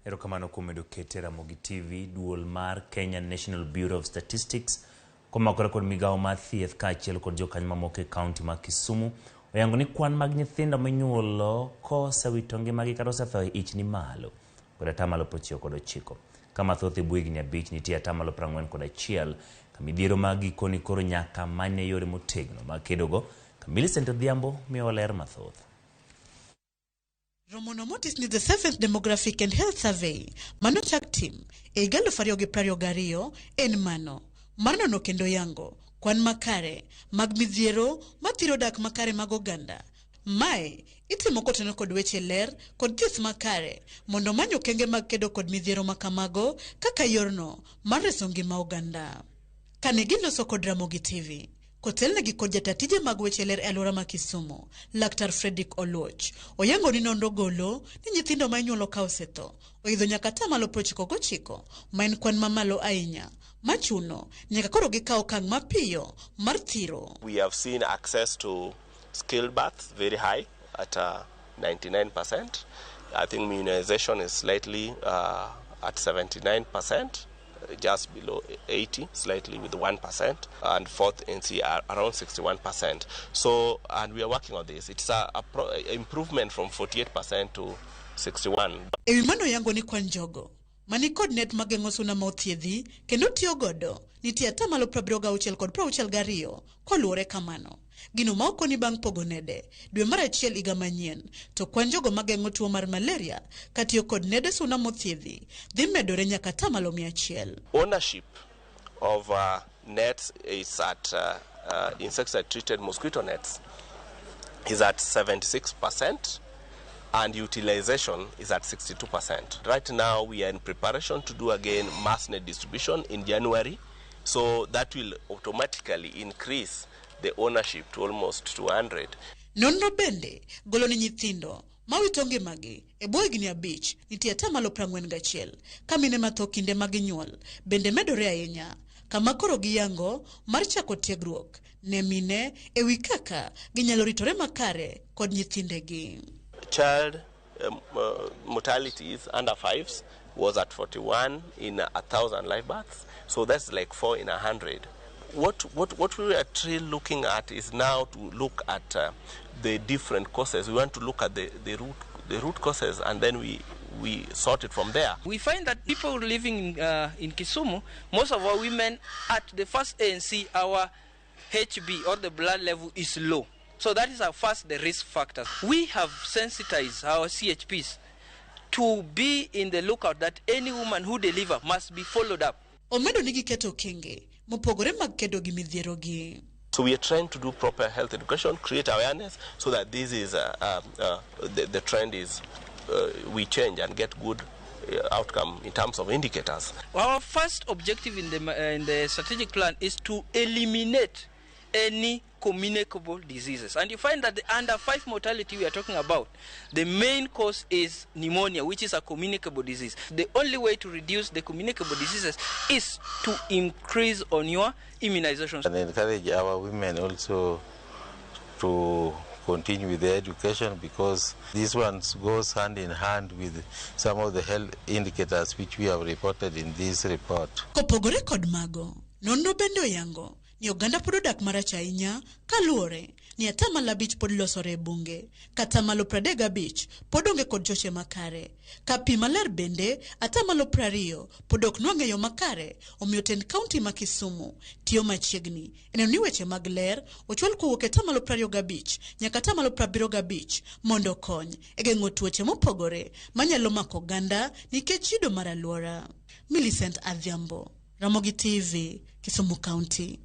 Erokamano kuom medo kete Ramogi TV, duol mar Kenya National Bureau of Statistics, komakore kod migawo mar thieth kaachiel kod jokanyo mamoko e kaunti ma Kisumu, oyango ni kwan mag nyithindo minyuolo kosewito ngimagi kata osetho ich ni malo kod atamalo 99. Ka mathoth e buo higni 5 nitie atamalo 41, ka midhiero mag gikoni koro nyaka mane yore motegno mag kedogo. Millicent Odhiambo miyowa ler mathoth. Romono motis ni the 7th Demographic and Health Survey mano chak tim e higa 2022 en mano mar nono kendo yango kwan makare mag midhiero mathiro dak makare mag oganda. Mae itimo kotenore kod weche ler kod thieth makare mondo manyo kenge mag kedo kod midhiero makamago kaka yorno mar reso ngima oganda. Kane giloso kod Ramogi TV, kotelnegi kod jatatije mag weche ler e alwora ma Kisumu, Laktar Fredrick Oluoch, oyango ni nonro golo ni nyithindo ma inyuolo ka osetho oidho nyaka atamalo 99, ma en kwan mamalo ahinya, machuno nyaka koro gikaw okang' mapiyo mar thiro. We have seen access to skilled births very high at 99%. I think immunization is slightly at 79%. Just below 80, slightly with 1%, and fourth NC are around 61%. So, and we are working on this. It's a improvement from 48% to 61%. Ewi mano yango ni kwan jogo mani kod net mageng'o suna ma othiedhi kendo tiyo godo nitie atamalo 76 kod 62 koluwore kamano. Gino ma okoni bang' pogo nede dwe mar achiel higa manyien, to kwan jogo mageng'o tuo mar malaria katiyo kod nede suna mothiedhi dhi medore nyaka atamalo 100. Ownership of nets is at insecticide-treated mosquito nets is at 76%, and utilization is at 62%. Right now we are in preparation to do again mass net distribution in January, so that will automatically increase the ownership to almost 200. Nonro bende golo ni nyithindo mawito ngimagi e buo higni 5 nitie atamalo 41, ka mine matho kinde mag nyuol bende medore ahinya, kama koro giyango mar chako tiegruok ne mine ewi kaka ginyalo ritore makare kod nyithindegi. Child mortalities under 5s was at 41 in 1,000 live births, so that's like 4 in 100. What we are actually looking at is now to look at the different causes. We want to look at the root causes, and then we sort it from there. We find that people living in Kisumu, most of our women at the first ANC, our HB or the blood level is low. So that is our first the risk factor. We have sensitized our CHPs to be in the lookout that any woman who delivers must be followed up. Omedo nigi keto kenge mopogore mag kedo gi midhiero gi. So we are trying to do proper health education, create awareness, so that this is the trend is we change and get good outcome in terms of indicators. Our first objective in the strategic plan is to eliminate any communicable diseases, and you find that the under 5 mortality we are talking about, the main cause is pneumonia, which is a communicable disease. The only way to reduce the communicable diseases is to increase on your immunizations and encourage our women also to continue with their education, because these ones goes hand in hand with some of the health indicators which we have reported in this report. Kopogore kod mago, nonro bende oyango ni oganda pod odak marach ahinya kaluwore ni atamalo 5 pod losore e bunge, kata atamalo 35 pod onge kod choche makare, ka pi maler bende atamalo 20 pod ok nwang'e yo makare. Omiyo tend kaunti ma Kisumu tiyo machiegni eneno ni weche mag ler ochwal kowuok e atamalo 25 nyaka atamalo 75 mondo okony e geng'o tuoche mopogore manyalo mako oganda nikech chido mar alwora. Millicent Odhiambo, Ramogi TV, Kisumu County.